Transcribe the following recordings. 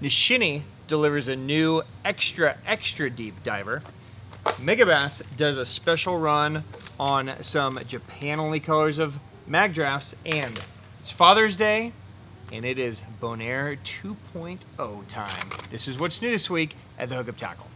Nishini delivers a new extra deep diver. Megabass does a special run on some Japan-only colors of Magdrafts, and it's Father's Day, and it is Bonheur 2.0 time. This is what's new this week at the Hookup Tackle.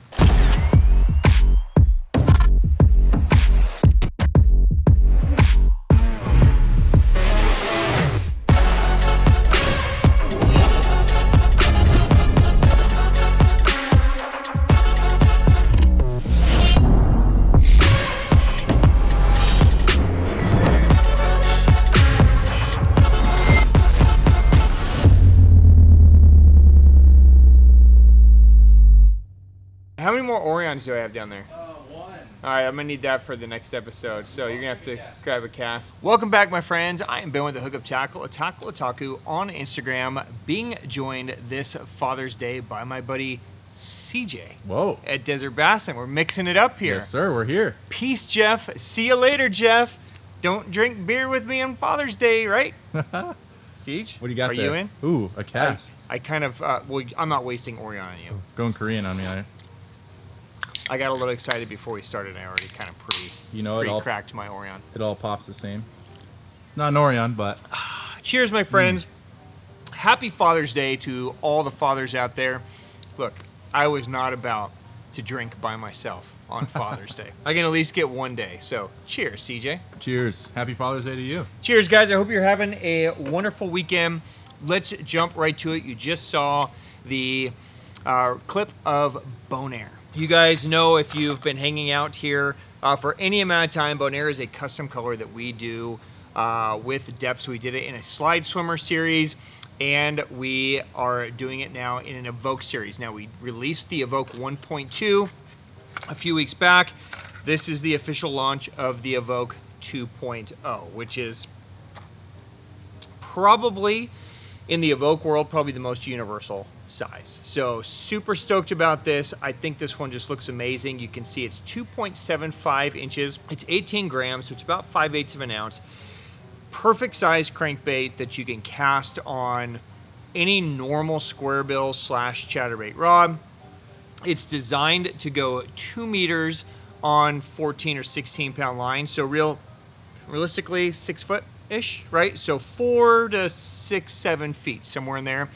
How many more Orions do I have down there? One. All right, I'm gonna need that for the next episode, so you're gonna have to grab a cast. Welcome back, my friends. I am Ben with the Hookup Tackle, a tackle otaku on Instagram, being joined this Father's Day by my buddy CJ. Whoa. At Desert Bassin. We're mixing it up here. Yes, sir, we're here. Peace, Jeff. See you later, Jeff. Don't drink beer with me on Father's Day, right? Siege? What do you got Are there? you in? Ooh, a cast. I kind of, well, I'm not wasting Orion on you. Going Korean on me. I got a little excited before we started, and I already kind of pre-cracked my Orion. It all pops the same. Not an Orion, but... Cheers, my friends. Happy Father's Day to all the fathers out there. Look, I was not about to drink by myself on Father's Day. I can at least get one day, so cheers, CJ. Cheers. Happy Father's Day to you. Cheers, guys. I hope you're having a wonderful weekend. Let's jump right to it. You just saw the clip of Bonheur. You guys know, if you've been hanging out here for any amount of time, Bonheur is a custom color that we do with Deps. We did it in a slide swimmer series, and we are doing it now in an Evoke series. Now, we released the Evoke 1.2 a few weeks back. This is the official launch of the Evoke 2.0, which is probably, in the Evoke world, probably the most universal size. So super stoked about this. I think this one just looks amazing. You can see it's 2.75 inches. It's 18 grams, so it's about 5/8 of an ounce. Perfect size crankbait that you can cast on any normal square bill / chatterbait rod. It's designed to go 2 meters on 14 or 16 pound line. So realistically 6 foot-ish, right? So 4 to 6, 7 feet, somewhere in there.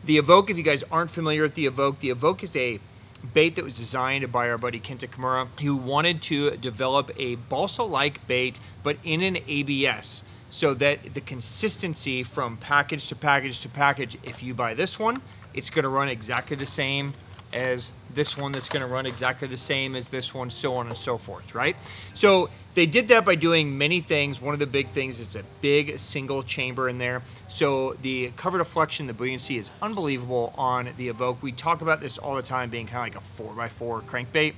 The Evoke, if you guys aren't familiar with the Evoke is a bait that was designed by our buddy Kenta Kimura, who wanted to develop a balsa-like bait, but in an ABS, so that the consistency from package to package to package, if you buy this one, it's gonna run exactly the same as this one, that's gonna run exactly the same as this one, so on and so forth, right? So they did that by doing many things. One of the big things is a big single chamber in there. So the cover deflection, the buoyancy is unbelievable on the Evoke. We talk about this all the time being kind of like a 4x4 crankbait.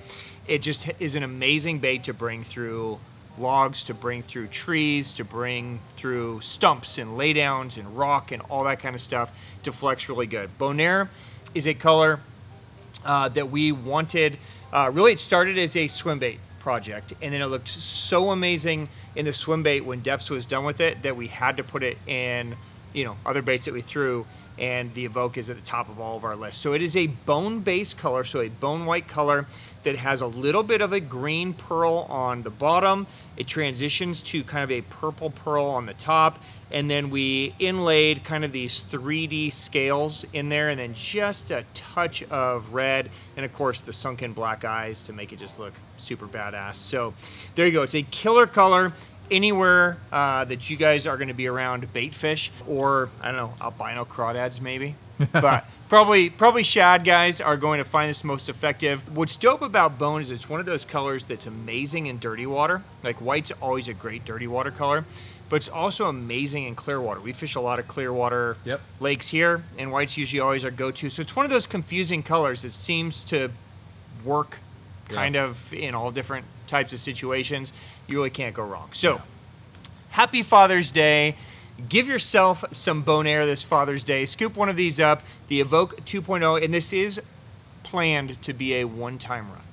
It just is an amazing bait to bring through logs, to bring through trees, to bring through stumps and laydowns and rock and all that kind of stuff. Deflects really good. Bonheur is a color that we wanted. Really, it started as a swim bait project, and then it looked so amazing in the swim bait when Deps was done with it that we had to put it in, you know, other baits that we threw, and the Evoke is at the top of all of our lists. So it is a bone-based color, so a bone white color that has a little bit of a green pearl on the bottom. It transitions to kind of a purple pearl on the top, and then we inlaid kind of these 3D scales in there, and then just a touch of red, and of course the sunken black eyes to make it just look super badass. So there you go. It's a killer color anywhere that you guys are going to be around bait fish, or I don't know, albino crawdads maybe. But probably shad guys are going to find this most effective. What's dope about bone is it's one of those colors that's amazing in dirty water. Like white's always a great dirty water color, but it's also amazing in clear water. We fish a lot of clear water lakes here, and white's usually always our go-to. So it's one of those confusing colors that seems to work kind of in all different types of situations. You really can't go wrong. So happy Father's Day. Give yourself some Bonheur this Father's Day. Scoop one of these up, the Evoke 2.0, and this is planned to be a one-time run.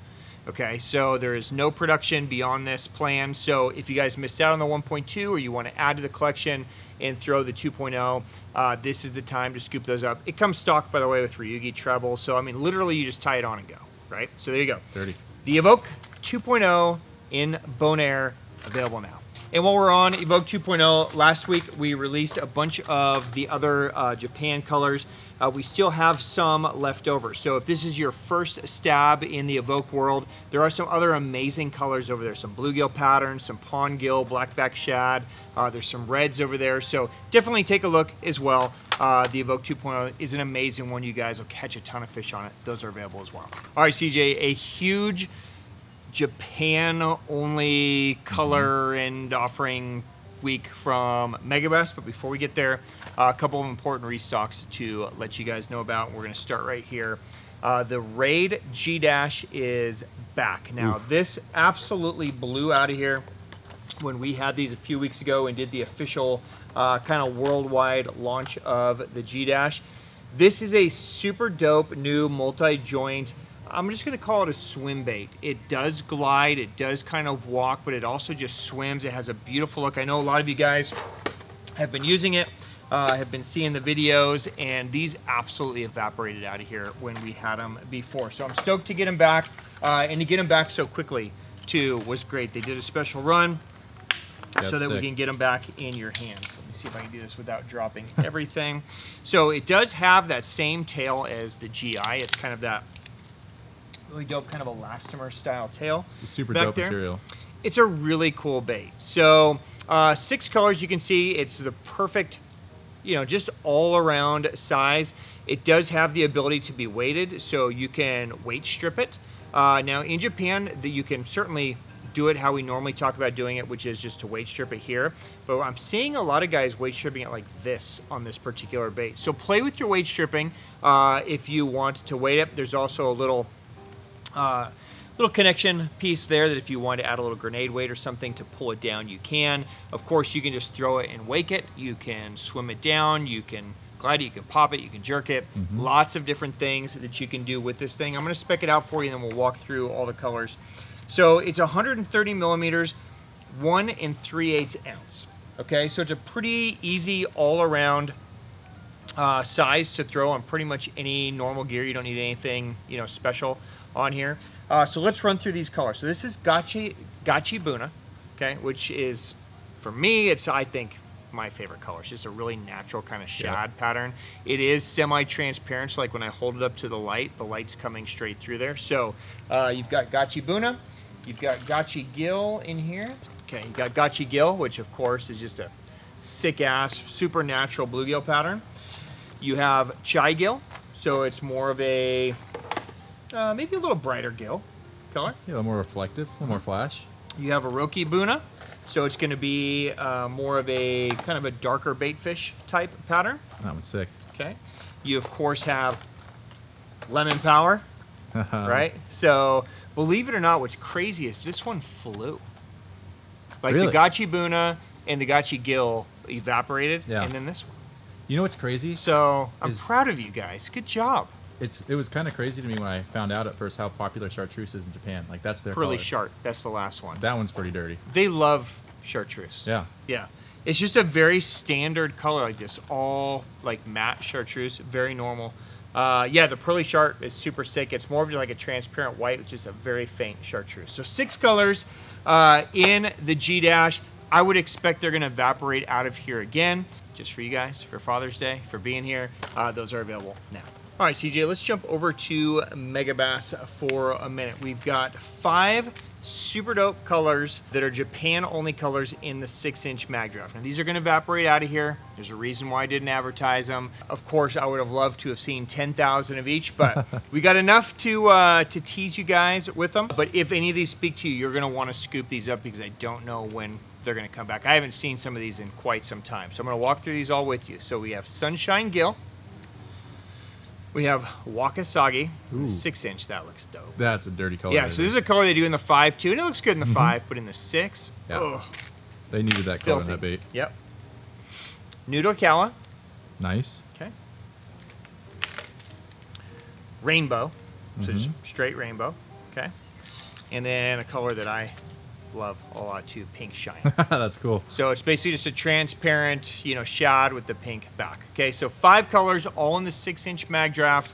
Okay, so there is no production beyond this plan. So if you guys missed out on the 1.2 or you want to add to the collection and throw the 2.0, this is the time to scoop those up. It comes stock, by the way, with Ryugi treble. So, I mean, literally you just tie it on and go, right? So there you go. 30. The Evoke 2.0 in Bonheur, available now. And while we're on Evoke 2.0, last week we released a bunch of the other Japan colors. We still have some left over. So if this is your first stab in the Evoke world, there are some other amazing colors over there. Some bluegill patterns, some pondgill, blackback shad. There's some reds over there. So definitely take a look as well. The Evoke 2.0 is an amazing one. You guys will catch a ton of fish on it. Those are available as well. All right, CJ, a huge Japan-only color and offering week from Megabass, but before we get there, a couple of important restocks to let you guys know about. We're going to start right here. The Raid G-Dash is back. Now, this absolutely blew out of here when we had these a few weeks ago and did the official kind of worldwide launch of the G-Dash. This is a super dope new multi-joint, I'm just going to call it a swim bait. It does glide, it does kind of walk, but it also just swims. It has a beautiful look. I know a lot of you guys have been using it, have been seeing the videos, and these absolutely evaporated out of here when we had them before. So I'm stoked to get them back, and to get them back so quickly, too, was great. They did a special run so that we can get them back in your hands. Let me see if I can do this without dropping everything. So it does have that same tail as the GI. It's kind of that really dope kind of elastomer style tail. It's a super back dope there. material. It's a really cool bait. So 6 colors, you can see it's the perfect, you know, just all around size. It does have the ability to be weighted, so you can weight strip it. Now in Japan, you can certainly do it how we normally talk about doing it, which is just to weight strip it here. But I'm seeing a lot of guys weight stripping it like this on this particular bait. So play with your weight stripping if you want to weight it. There's also a little connection piece there that if you want to add a little grenade weight or something to pull it down, you can. Of course, you can just throw it and wake it. You can swim it down. You can glide it. You can pop it. You can jerk it. Lots of different things that you can do with this thing. I'm going to spec it out for you, and then we'll walk through all the colors. So it's 130 millimeters, 1 3/8 ounce. Okay, so it's a pretty easy all-around size to throw on pretty much any normal gear. You don't need anything, you know, special on here. So let's run through these colors. So this is Gachi Buna, okay, which is, for me, it's, I think, my favorite color. It's just a really natural kind of shad pattern. It is semi-transparent, so like when I hold it up to the light's coming straight through there. So you've got Gachi Buna, you've got Gachi Gill in here. Okay, you got Gachi Gill, which of course is just a sick-ass, super natural bluegill pattern. You have Chai Gill, so it's more of a maybe a little brighter gill color. Yeah, a little more reflective, a little more flash. You have Orochi Buna, so it's going to be more of a kind of a darker baitfish type pattern. That one's sick. Okay. You of course have Lemon Power, right? So believe it or not, what's crazy is this one flew. Like Really? the Gachi Buna and the Gachi Gill evaporated, Yeah. and then this one. You know what's crazy? So I'm proud of you guys. Good job. It was kind of crazy to me when I found out at first how popular chartreuse is in Japan. Like that's their Pearly color. Shark, that's the last one. That one's pretty dirty. They love chartreuse. Yeah. Yeah. It's just a very standard color like this, all like matte chartreuse, very normal. Yeah, the Pearly Shark is super sick. It's more of like a transparent white with just a very faint chartreuse. So 6 colors in the G-Dash. I would expect they're going to evaporate out of here again, just for you guys, for Father's Day, for being here. Those are available now. All right, CJ, let's jump over to Megabass for a minute. We've got 5 super dope colors that are Japan-only colors in the 6-inch Magdraft. Now, these are going to evaporate out of here. There's a reason why I didn't advertise them. Of course, I would have loved to have seen 10,000 of each, but we got enough to tease you guys with them. But if any of these speak to you, you're going to want to scoop these up because I don't know when they're going to come back. I haven't seen some of these in quite some time. So I'm going to walk through these all with you. So we have Sunshine Gill. We have Wakasagi, 6-inch. That looks dope. That's a dirty color. Yeah, so this is a color they do in the 5 too, and it looks good in the 5, but in the 6, yeah. They needed that color in filthy. that bait. Yep. Nudokawa. Nice. Okay. Rainbow. So just straight rainbow. Okay. and then a color that I love a lot too, pink shine. That's cool. So it's basically just a transparent, you know, shad with the pink back. Okay, so 5 colors, all in the 6-inch Magdraft.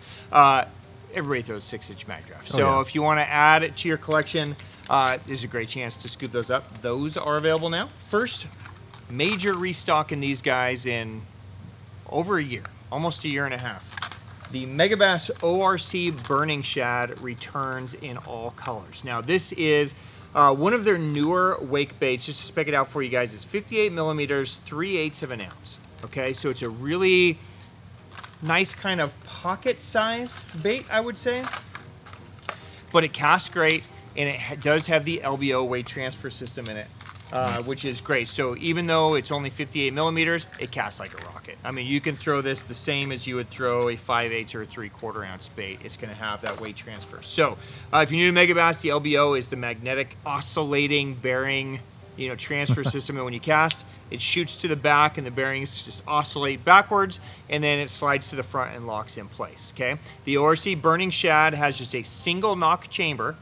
Everybody throws 6-inch Magdraft. So yeah. if you want to add it to your collection, there's a great chance to scoop those up. Those are available now. First major restock in these guys in over a year, almost a year and a half. The Megabass ORC Burning Shad returns in all colors. Now this is one of their newer wake baits. Just to spec it out for you guys, it's 58 millimeters, 3/8 of an ounce. Okay, so it's a really nice kind of pocket-sized bait, I would say. But it casts great, and it does have the LBO weight transfer system in it, which is great. So even though it's only 58 millimeters, it casts like a rocket. I mean, you can throw this the same as you would throw a 5/8 or a 3/4 ounce bait. It's going to have that weight transfer. So if you're new to Megabass, the LBO is the magnetic oscillating bearing, you know, transfer system. And when you cast, it shoots to the back and the bearings just oscillate backwards, and then it slides to the front and locks in place. Okay. The ORC Burning Shad has just a single knock chamber.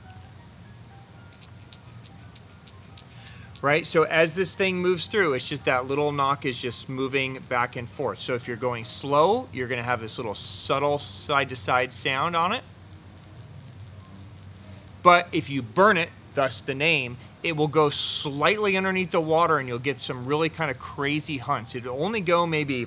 Right, so as this thing moves through, it's just that little knock is just moving back and forth. So if you're going slow, you're gonna have this little subtle side-to-side sound on it. But if you burn it, thus the name, it will go slightly underneath the water and you'll get some really kind of crazy hunts. It'll only go maybe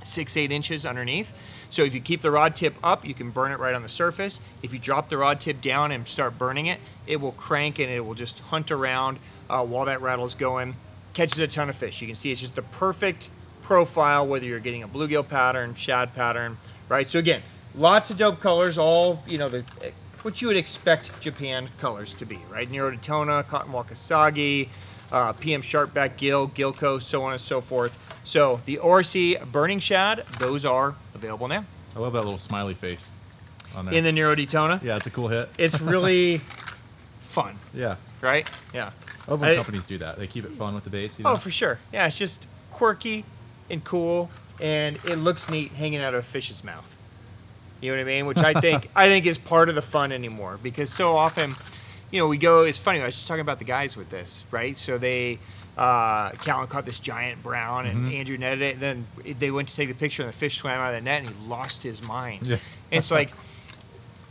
6-8 inches underneath. So if you keep the rod tip up, you can burn it right on the surface. If you drop the rod tip down and start burning it, it will crank and it will just hunt around while that rattle's going. Catches a ton of fish. You can see it's just the perfect profile, whether you're getting a bluegill pattern, shad pattern, right? So again, lots of dope colors, all, you know, what you would expect Japan colors to be, right? Neurodetona, Cotton Wakasagi, PM Sharpback Gill, Gilco, so on and so forth. So the ORC Burning Shad, those are available now. I love that little smiley face on there. In the Neurodetona. Yeah, it's a cool hit. It's really fun. Yeah. Right? Yeah. I love when companies do that. They keep it fun with the baits. You know? Oh, for sure. Yeah, it's just quirky and cool, and it looks neat hanging out of a fish's mouth. You know what I mean? Which I think is part of the fun anymore, because so often, you know, we go. It's funny. I was just talking about the guys with this, right? So they, Callan caught this giant brown, and Andrew netted it. And then they went to take the picture, and the fish swam out of the net, and he lost his mind. Yeah. And it's like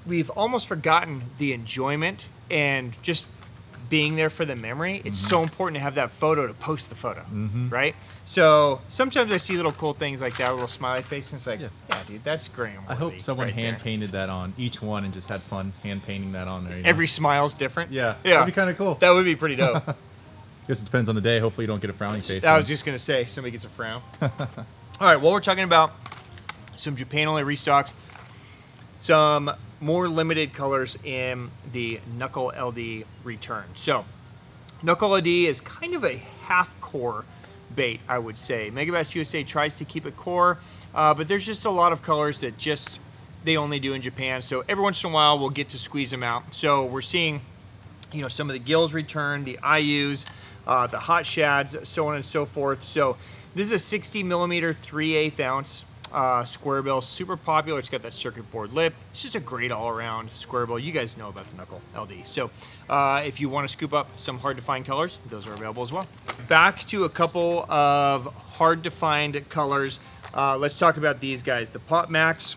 we've almost forgotten the enjoyment and just being there for the memory. It's so important to have that photo to post the photo, right? So sometimes I see little cool things like that, little smiley face, and it's like, yeah dude, that's great. I hope someone hand painted that on each one and just had fun hand painting that on there. You know? Every smile's different. Yeah, that'd be kind of cool. That would be pretty dope. Guess it depends on the day. Hopefully you don't get a frowny face. I was just gonna say somebody gets a frown. All right, well, we're talking about some Japan only restocks, some more limited colors in the Knuckle LD return. So Knuckle LD is kind of a half core bait, I would say. Megabass USA tries to keep it core, but there's just a lot of colors that just they only do in Japan. So every once in a while we'll get to squeeze them out. So we're seeing, you know, some of the gills return, the IUs, the hot shads, so on and so forth. So this is a 60 millimeter 3/8 ounce square bill, super popular. It's got that circuit board lip. It's just a great all-around square bill. You guys know about the Knuckle LD. So if you want to scoop up some hard to find colors, those are available as well. Back to a couple of hard to find colors. Let's talk about these guys. The Pop Max.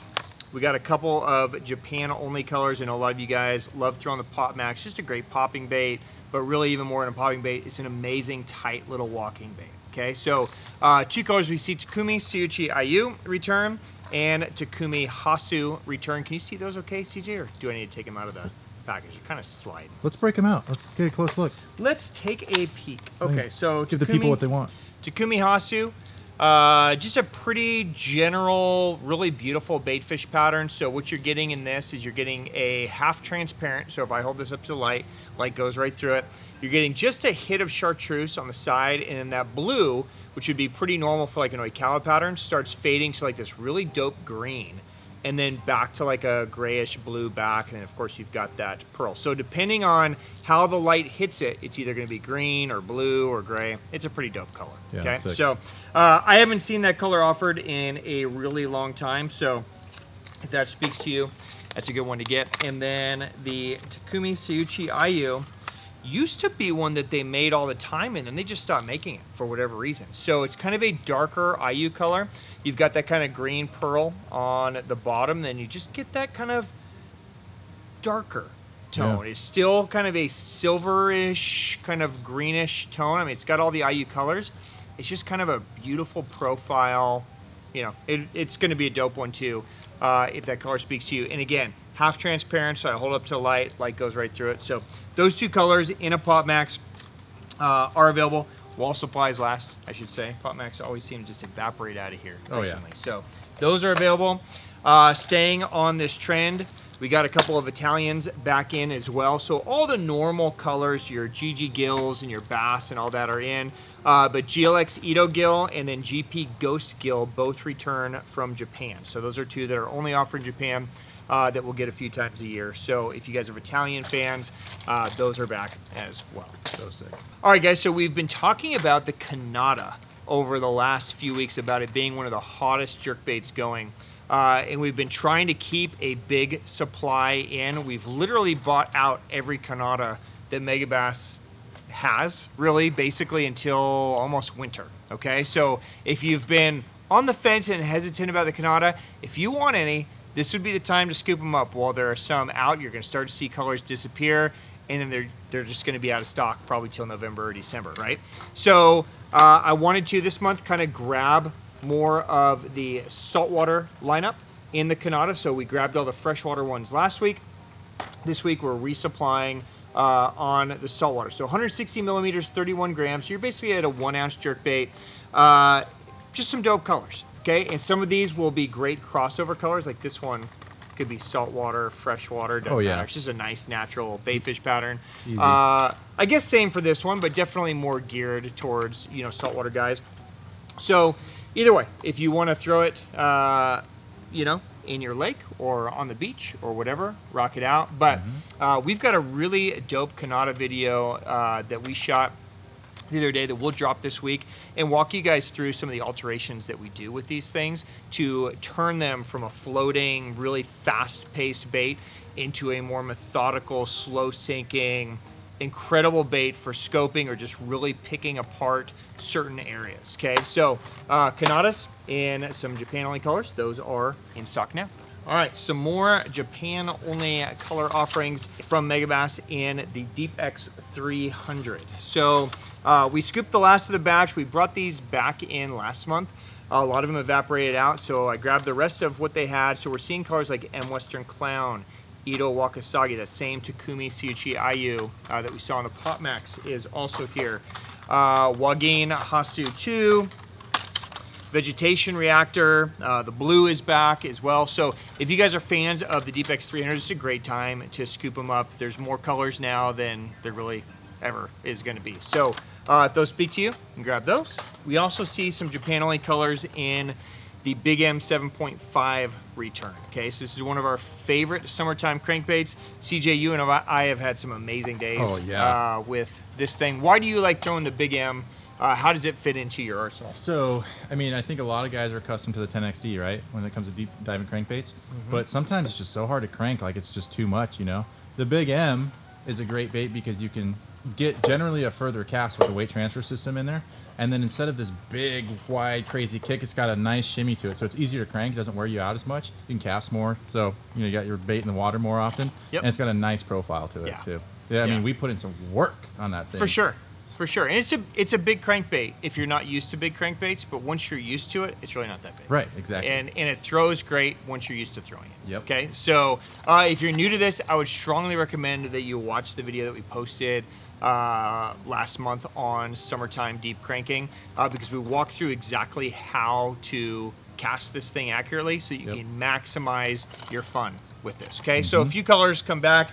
We got a couple of Japan only colors. I know a lot of you guys love throwing the Pop Max. Just a great popping bait, but really even more than a popping bait, it's an amazing tight little walking bait. Okay, so 2 colors we see: Takumi Suichi IU return and Takumi Hasu return. Can you see those okay, CJ, or do I need to take them out of the package? They're kind of sliding. Let's break them out. Let's get a close look. Let's take a peek. Okay, so give the people what they want. Takumi Hasu, just a pretty general, really beautiful bait fish pattern. So what you're getting in this is you're getting a half transparent. So if I hold this up to the light goes right through it. You're getting just a hit of chartreuse on the side, and then that blue, which would be pretty normal for like an Oikawa pattern, starts fading to like this really dope green, and then back to like a grayish blue back, and then of course you've got that pearl. So depending on how the light hits it, it's either going to be green or blue or gray. It's a pretty dope color. Yeah, okay, sick. so I haven't seen that color offered in a really long time, so if that speaks to you, that's a good one to get. And then the Takumi Seiuchi IU used to be one that they made all the time, and then they just stopped making it for whatever reason. So it's kind of a darker IU color. You've got that kind of green pearl on the bottom, then you just get that kind of darker tone. It's still kind of a silverish, kind of greenish tone. I mean, it's got all the IU colors. It's just kind of a beautiful profile. You know, it's going to be a dope one too, if that color speaks to you. And again, half transparent, so I hold up to the light goes right through it. So those two colors in a Pop Max are available while supplies last, I should say. Pop Max always seem to just evaporate out of here recently. So those are available. Staying on this trend, we got a couple of Vatalions back in as well. So all the normal colors, your GG Gills and your Bass and all that are in. But GLX Ito Gill and then GP Ghost Gill both return from Japan. So those are two that are only offered in Japan that we'll get a few times a year. So if you guys are Vatalion fans, those are back as well. So sick. All right, guys, so we've been talking about the Kanata over the last few weeks about it being one of the hottest jerkbaits going. And we've been trying to keep a big supply in. We've literally bought out every Kanata that Megabass has, really, basically until almost winter, okay? So if you've been on the fence and hesitant about the Kanata, if you want any, this would be the time to scoop them up. While there are some out, you're gonna start to see colors disappear, and then they're just gonna be out of stock probably till November or December, right? So I wanted to this month kind of grab more of the saltwater lineup in the Kanata. So we grabbed all the freshwater ones last week. This week we're resupplying on the saltwater. So 160 millimeters, 31 grams. So you're basically at a 1 ounce jerkbait. Just some dope colors, okay? And some of these will be great crossover colors. Like this one could be saltwater, freshwater. Doesn't matter. It's just a nice natural baitfish pattern. I guess same for this one, but definitely more geared towards, you know, saltwater guys. So either way, if you want to throw it, you know, in your lake or on the beach or whatever, rock it out. But we've got a really dope Kanata video that we shot the other day that we'll drop this week and walk you guys through some of the alterations that we do with these things to turn them from a floating, really fast-paced bait into a more methodical, slow-sinking, incredible bait for scoping or just really picking apart certain areas. Okay, so Kanatas in some Japan only colors, those are in stock now. All right, some more Japan only color offerings from Megabass in the Deep-X 300. So we scooped the last of the batch. We brought these back in last month. A lot of them evaporated out, so I grabbed the rest of what they had. So we're seeing colors like M Western Clown, Ito Wakasagi, that same Takumi Seiuchi IU that we saw on the Pop Max is also here. Wagin Hasu 2, Vegetation Reactor, the blue is back as well. So if you guys are fans of the Deep-X 300, it's a great time to scoop them up. There's more colors now than there really ever is going to be. So if those speak to you, you can grab those. We also see some Japan only colors in the Big M 7.5 return. Okay, so this is one of our favorite summertime crankbaits. CJ, you and I have had some amazing days with this thing. Why do you like throwing the Big M? How does it fit into your arsenal? So, I mean, I think a lot of guys are accustomed to the 10XD, right? When it comes to deep diving crankbaits. But sometimes it's just so hard to crank, like it's just too much, you know? The Big M is a great bait because you can get generally a further cast with the weight transfer system in there. And then instead of this big, wide, crazy kick, it's got a nice shimmy to it. So it's easier to crank. It doesn't wear you out as much. You can cast more. So, you know, you got your bait in the water more often. And it's got a nice profile to it, too. Yeah, I mean, we put in some work on that thing. For sure. For sure. And it's a big crankbait if you're not used to big crankbaits, but once you're used to it, it's really not that big. Right, exactly. And it throws great once you're used to throwing it. Okay, so if you're new to this, I would strongly recommend that you watch the video that we posted last month on summertime deep cranking because we walk through exactly how to cast this thing accurately so you can maximize your fun with this. Okay, so a few colors come back.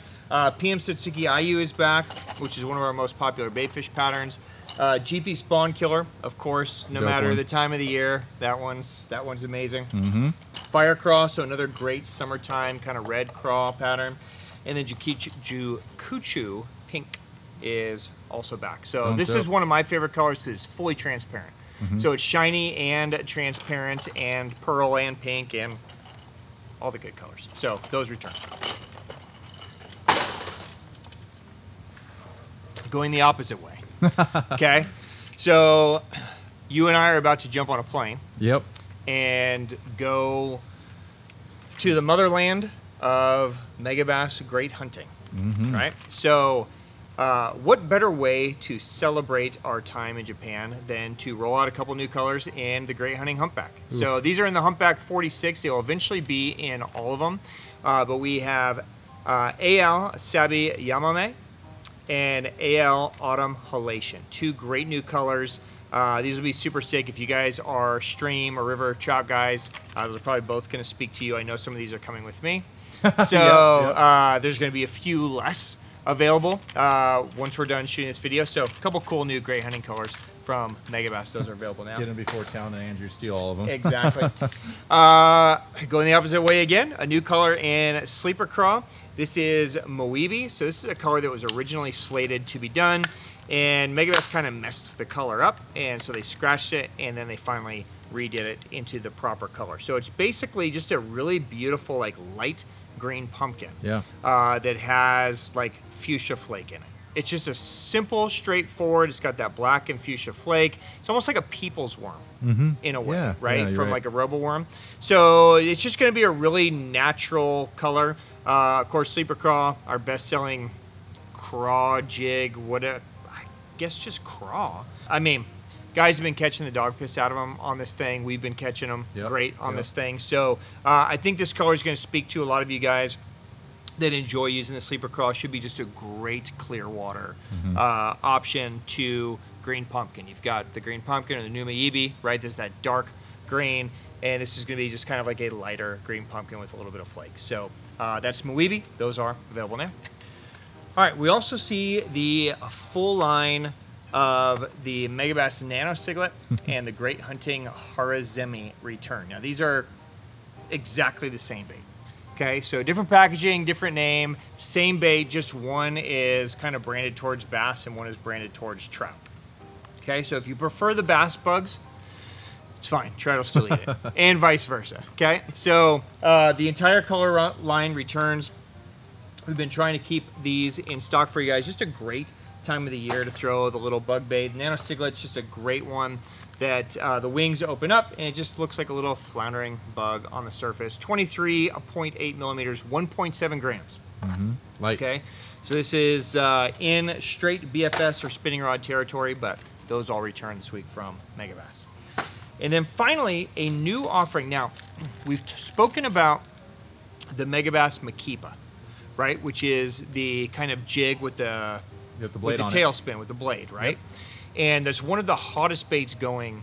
PM Satsuki IU is back, which is one of our most popular baitfish patterns. GP Spawn Killer, of course, no matter the time of the year, that one's amazing. Fire Craw, so another great summertime kind of red craw pattern. And then Jukuchu Pink is also back. So this is one of my favorite colors because it's fully transparent. So it's shiny and transparent and pearl and pink and all the good colors. So those return. Going the opposite way. Okay, so you and I are about to jump on a plane. Yep. And go to the motherland of Megabass great hunting, right? So what better way to celebrate our time in Japan than to roll out a couple new colors in the great hunting Humpback. Ooh. So these are in the Humpback 46. They'll eventually be in all of them. But we have AL Sabi Yamame and AL Autumn Halation. Two great new colors. These will be super sick. If you guys are stream or river trout guys, those are probably both going to speak to you. I know some of these are coming with me. So yep. There's going to be a few less available once we're done shooting this video. So a couple cool new great hunting colors from Megabass. Those are available now. Get them before Town and Andrew steal all of them. Exactly. Going the opposite way again, a new color in Sleeper Craw. This is Moebi. So this is a color that was originally slated to be done, and Megabass kind of messed the color up, and so they scratched it, and then they finally redid it into the proper color. So it's basically just a really beautiful, like, light green pumpkin. Yeah. That has like fuchsia flake in it. It's just a simple, straightforward. It's got that black and fuchsia flake. It's almost like a people's worm in a way, right? From like a robo worm. So it's just going to be a really natural color. Of course, Sleeper Craw, our best-selling craw jig, whatever. I guess just craw. I mean, guys have been catching the dog piss out of them on this thing. We've been catching them great on this thing. So I think this color is going to speak to a lot of you guys that enjoy using the Sleeper Craw. Should be just a great clear water option to green pumpkin. You've got the green pumpkin or the new Moebi, right? There's that dark green, and this is going to be just kind of like a lighter green pumpkin with a little bit of flake. So that's Moebi. Those are available now. All right, we also see the full line of the Megabass Nano Siglett and the Great Hunting Haruzemi return. Now these are exactly the same bait. Okay, so different packaging, different name, same bait, just one is kind of branded towards bass and one is branded towards trout. Okay, so if you prefer the bass bugs, it's fine, trout will still eat it, and vice versa. Okay, so the entire color line returns. We've been trying to keep these in stock for you guys. Just a great time of the year to throw the little bug bait. Nano Siglett's just a great one that the wings open up and it just looks like a little floundering bug on the surface. 23.8 millimeters, 1.7 grams. Light. Okay, so this is in straight BFS or spinning rod territory, but those all returned this week from Megabass. And then finally, a new offering. Now, we've spoken about the Megabass Makippa, right? Which is the kind of jig with the tail spin with the blade, right? Yep. And that's one of the hottest baits going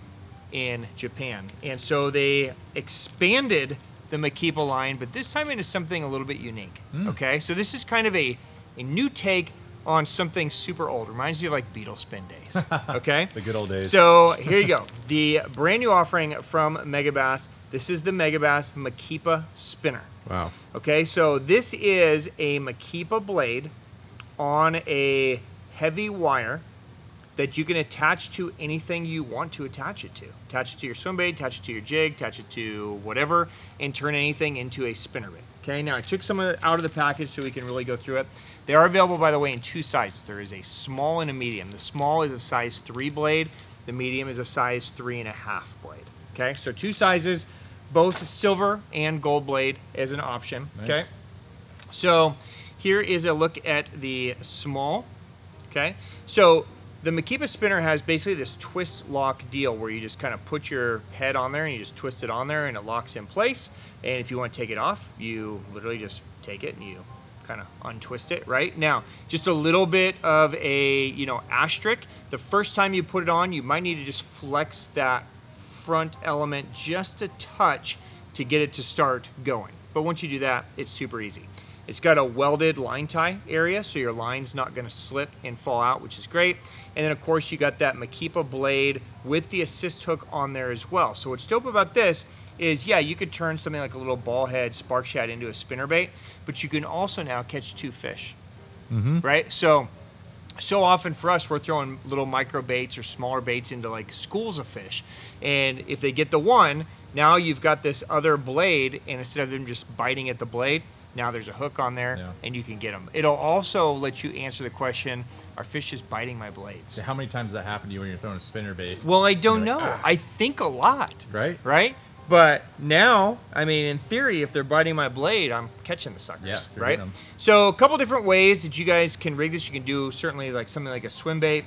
in Japan. And so they expanded the Makippa line, but this time into something a little bit unique. Okay, so this is kind of a new take on something super old. Reminds me of like beetle spin days. Okay, the good old days. So here you go, the brand new offering from Megabass. This is the Megabass Makippa spinner. Wow. Okay, so this is a Makippa blade on a heavy wire that you can attach to anything you want to attach it to. Attach it to your swim bait, attach it to your jig, attach it to whatever, and turn anything into a spinner bait. Okay, now I took some of it out of the package so we can really go through it. They are available, by the way, in two sizes. There is a small and a medium. The small is a size 3 blade. The medium is a size 3.5 blade. Okay, so two sizes, both silver and gold blade as an option. Nice. Okay, so here is a look at the small. Okay, so the Makippa spinner has basically this twist lock deal where you just kind of put your head on there and you just twist it on there and it locks in place. And if you want to take it off, you literally just take it and you kind of untwist it, right? Now, just a little bit of a, asterisk. The first time you put it on, you might need to just flex that front element just a touch to get it to start going. But once you do that, it's super easy. It's got a welded line tie area, so your line's not going to slip and fall out, which is great. And then, of course, you got that Makippa blade with the assist hook on there as well. So what's dope about this is, yeah, you could turn something like a little ball head spark shad into a spinnerbait, but you can also now catch 2 fish, right? So often for us, we're throwing little micro baits or smaller baits into like schools of fish. And if they get the one, Now you've got this other blade, and instead of them just biting at the blade, now there's a hook on there, and you can get them. It'll also let you answer the question, are fish just biting my blades? So how many times does that happen to you when you're throwing a spinner bait? Well, I don't know. Ah. I think a lot. Right? Right? But now, I mean, in theory, if they're biting my blade, I'm catching the suckers, yeah, right? So a couple different ways that you guys can rig this. You can do certainly like something like a swim bait.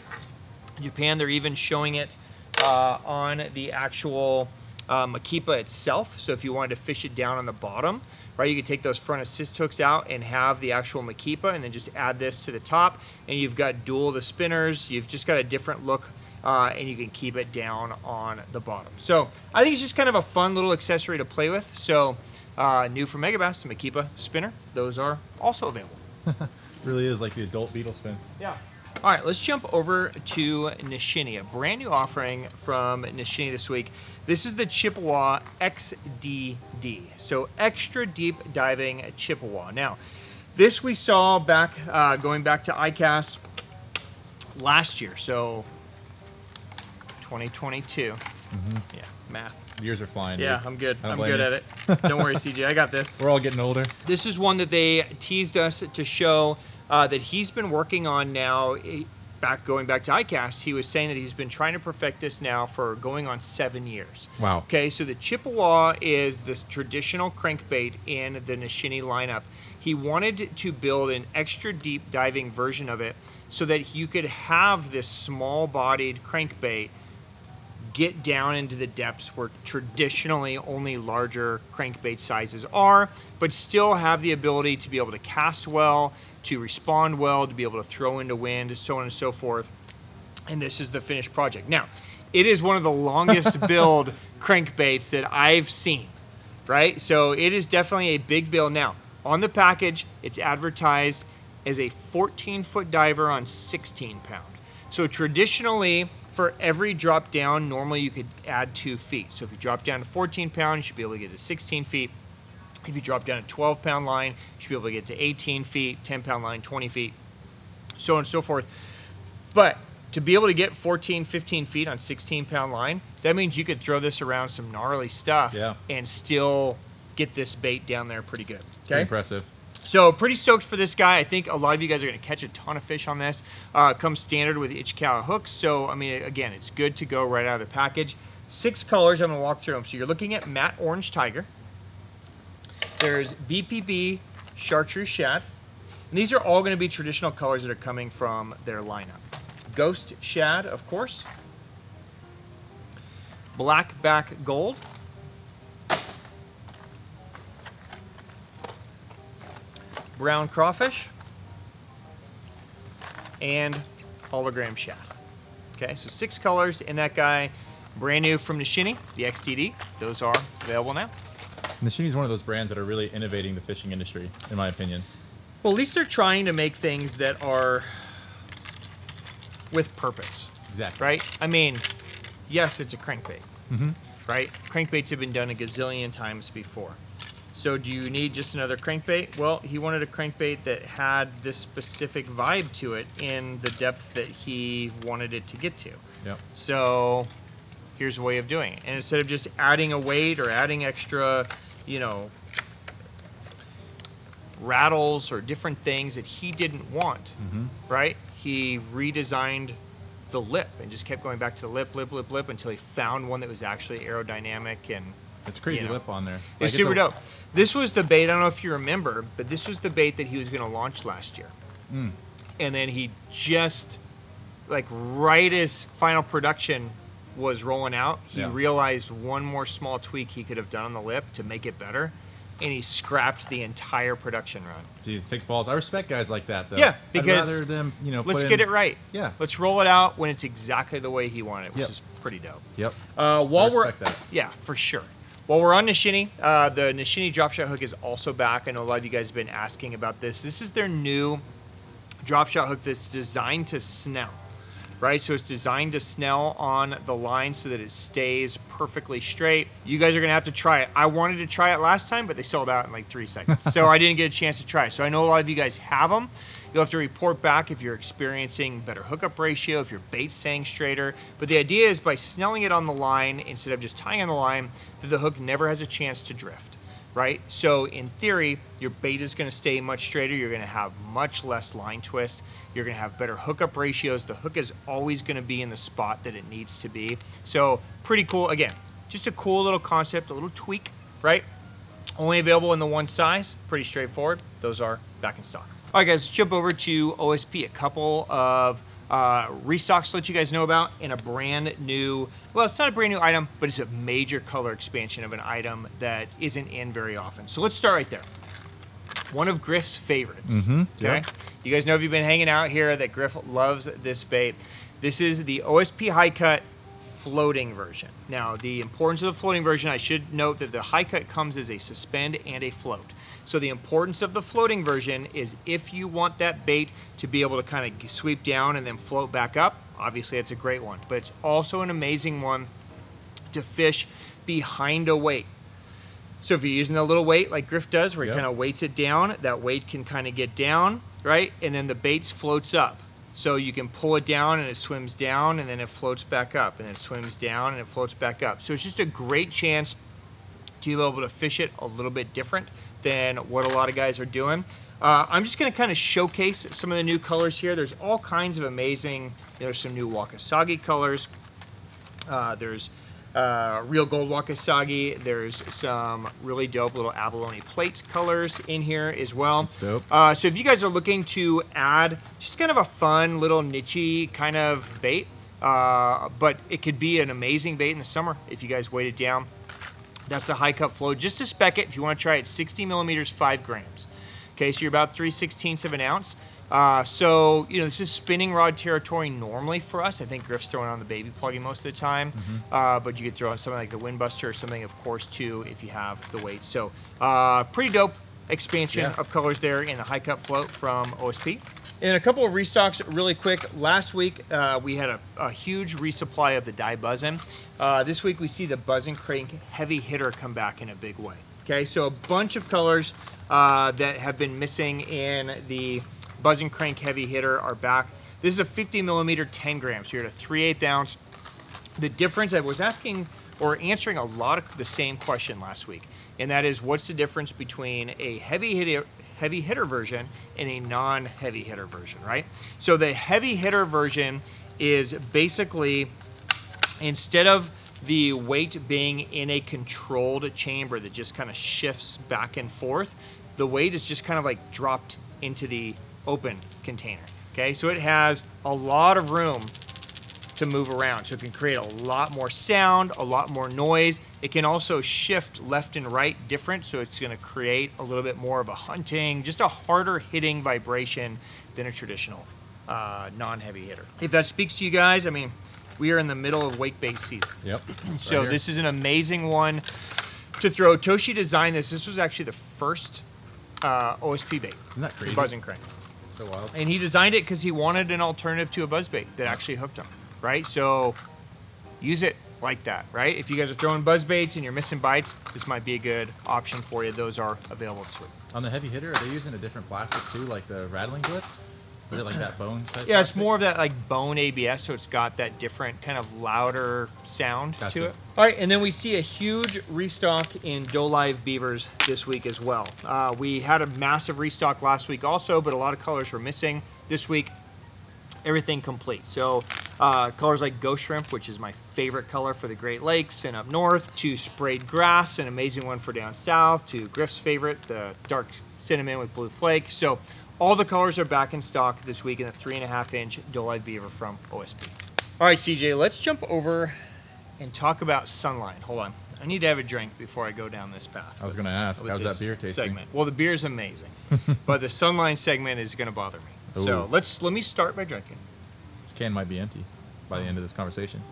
In Japan, they're even showing it on the actual Makippa itself. So if you wanted to fish it down on the bottom, right, you could take those front assist hooks out and have the actual Makippa, and then just add this to the top, and you've got dual the spinners. You've just got a different look. And you can keep it down on the bottom. So I think it's just kind of a fun little accessory to play with. So new from Megabass, the Makippa spinner, those are also available. Really is like the adult beetle spin. Yeah. All right, let's jump over to Nishini, a brand new offering from Nishini this week. This is the Chippewa XDD, so extra deep diving Chippewa. Now, this we saw back, going back to ICAST last year, so 2022. Yeah, math. Years are flying. Yeah, dude. I'm good. I'm good at it. Don't worry, CJ, I got this. We're all getting older. This is one that they teased us to show that he's been working on now. Going back to ICAST, he was saying that he's been trying to perfect this now for going on 7 years. Wow. Okay, so the Chippewa is this traditional crankbait in the Nishini lineup. He wanted to build an extra deep diving version of it so that you could have this small-bodied crankbait get down into the depths where traditionally only larger crankbait sizes are, but still have the ability to be able to cast well, to respond well, to be able to throw into wind, so on and so forth. And this is the finished project. Now, it is one of the longest build crankbaits that I've seen, right? So it is definitely a big build. Now, on the package, it's advertised as a 14-foot diver on 16-pound. So traditionally, for every drop down, normally you could add 2 feet. So if you drop down to 14 pounds, you should be able to get to 16 feet. If you drop down a 12-pound line, you should be able to get to 18 feet, 10-pound line, 20 feet, so on and so forth. But to be able to get 14, 15 feet on 16-pound line, that means you could throw this around some gnarly stuff and still get this bait down there pretty good. Okay? Pretty impressive. So pretty stoked for this guy. I think a lot of you guys are going to catch a ton of fish on this. Comes standard with Ichikawa hooks. So, I mean, again, it's good to go right out of the package. 6 colors, I'm going to walk through them. So you're looking at matte orange tiger. There's BPB chartreuse shad. And these are all going to be traditional colors that are coming from their lineup. Ghost shad, of course. Black back gold. Brown crawfish, and hologram shad. Okay, so 6 colors in that guy. Brand new from Nishini, the XDD. Those are available now. Nishini is one of those brands that are really innovating the fishing industry, in my opinion. Well, at least they're trying to make things that are with purpose. Exactly. Right? I mean, yes, it's a crankbait. Right? Crankbaits have been done a gazillion times before. So do you need just another crankbait? Well, he wanted a crankbait that had this specific vibe to it in the depth that he wanted it to get to. Yep. So here's a way of doing it. And instead of just adding a weight or adding extra, you know, rattles or different things that he didn't want, right? He redesigned the lip and just kept going back to the lip until he found one that was actually aerodynamic and it's crazy lip on there. It's super dope. This was the bait, I don't know if you remember, but this was the bait that he was going to launch last year. And then he just, like right as final production was rolling out, he realized one more small tweak he could have done on the lip to make it better, and he scrapped the entire production run. Geez, it takes balls. I respect guys like that, though. Yeah, because I'd rather them, you know, let's get it right. Yeah. Let's roll it out when it's exactly the way he wanted it, which is pretty dope. Yep. While we're yeah, for sure. While we're on Nishini, the Nishini drop shot hook is also back. I know a lot of you guys have been asking about this. This is their new drop shot hook that's designed to snell. right? So it's designed to snell on the line so that it stays perfectly straight. You guys are gonna have to try it. I wanted to try it last time, but they sold out in like 3 seconds. So I didn't get a chance to try it. So I know a lot of you guys have them. You'll have to report back if you're experiencing better hookup ratio, if your bait's staying straighter. But the idea is by snelling it on the line instead of just tying on the line, that the hook never has a chance to drift, right? So in theory, your bait is gonna stay much straighter. You're gonna have much less line twist. You're gonna have better hookup ratios. The hook is always gonna be in the spot that it needs to be. So pretty cool. Again, just a cool little concept, a little tweak, right? Only available in the one size, pretty straightforward. Those are back in stock. All right, guys, let's jump over to O.S.P. A couple of restocks to let you guys know about, and a brand new, well, it's not a brand new item, but it's a major color expansion of an item that isn't in very often. So let's start right there. One of Griff's favorites, okay? Yeah. You guys know if you've been hanging out here that Griff loves this bait. This is the O.S.P. high cut floating version. Now, the importance of the floating version, I should note that the high cut comes as a suspend and a float. So the importance of the floating version is if you want that bait to be able to kind of sweep down and then float back up, obviously it's a great one, but it's also an amazing one to fish behind a weight. So if you're using a little weight like Griff does, where he kind of weights it down, that weight can kind of get down, right? And then the bait floats up. So you can pull it down and it swims down, and then it floats back up, and it swims down and it floats back up. So it's just a great chance to be able to fish it a little bit different than what a lot of guys are doing. I'm just gonna kind of showcase some of the new colors here. There's all kinds of amazing, there's some new Wakasagi colors. There's real gold Wakasagi. There's some really dope little abalone plate colors in here as well. That's dope. So if you guys are looking to add just kind of a fun little niche kind of bait, but it could be an amazing bait in the summer if you guys weight it down. That's the high cut float. Just to spec it, if you want to try it, 60 millimeters, 5 grams. Okay, so you're about 3/16 of an ounce. So, you know, this is spinning rod territory normally for us. I think Griff's throwing on the baby pluggy most of the time, but you could throw on something like the Windbuster or something, of course, too, if you have the weight. So, pretty dope expansion of colors there in the high cut float from O.S.P. And a couple of restocks really quick. Last week, we had a huge resupply of the dye Buzzin. This week, we see the Buzzin Crank Heavy Hitter come back in a big way. Okay, so a bunch of colors that have been missing in the Buzzin Crank Heavy Hitter are back. This is a 50 millimeter, 10 grams. So you're at a 3/8 ounce. The difference, I was asking or answering a lot of the same question last week, and that is, what's the difference between a heavy hitter version and a non-heavy hitter version, right? So the heavy hitter version is basically, instead of the weight being in a controlled chamber that just kind of shifts back and forth, the weight is just kind of like dropped into the open container. Okay, so it has a lot of room to move around, so it can create a lot more sound, a lot more noise. It can also shift left and right different, so it's going to create a little bit more of a hunting, just a harder hitting vibration than a traditional non-heavy hitter. If that speaks to you guys, I mean, we are in the middle of wake bait season. Yep. So this is an amazing one to throw. Toshi designed this. This was actually the first O.S.P. bait. Isn't that crazy? Buzzin Crank. So wild. And he designed it because he wanted an alternative to a buzzbait that actually hooked him, right? So use it like that, right? If you guys are throwing buzzbaits and you're missing bites, this might be a good option for you. Those are available this week. On the heavy hitter, are they using a different plastic too, like the rattling blitz? Is it like that bone type Yeah, it's plastic? more of that like bone ABS, so it's got that different kind of louder sound Gotcha. to it. All right, and then we see a huge restock in Doe Live Beavers this week as well. We had a massive restock last week also, but a lot of colors were missing. This week, everything complete. So colors like Ghost Shrimp, which is my favorite color for the Great Lakes and up north, to Sprayed Grass, an amazing one for down south, to Griff's favorite, the Dark Cinnamon with Blue Flake. So all the colors are back in stock this week in the 3.5 inch Doe Live Beaver from O.S.P. All right, CJ, let's jump over and talk about Sunline. Hold on. I need to have a drink before I go down this path. I was going to ask, how's that beer tasting? Segment. Well, the beer's amazing, but the Sunline segment is going to bother me. Ooh. So let me start by drinking. This can might be empty by the end of this conversation.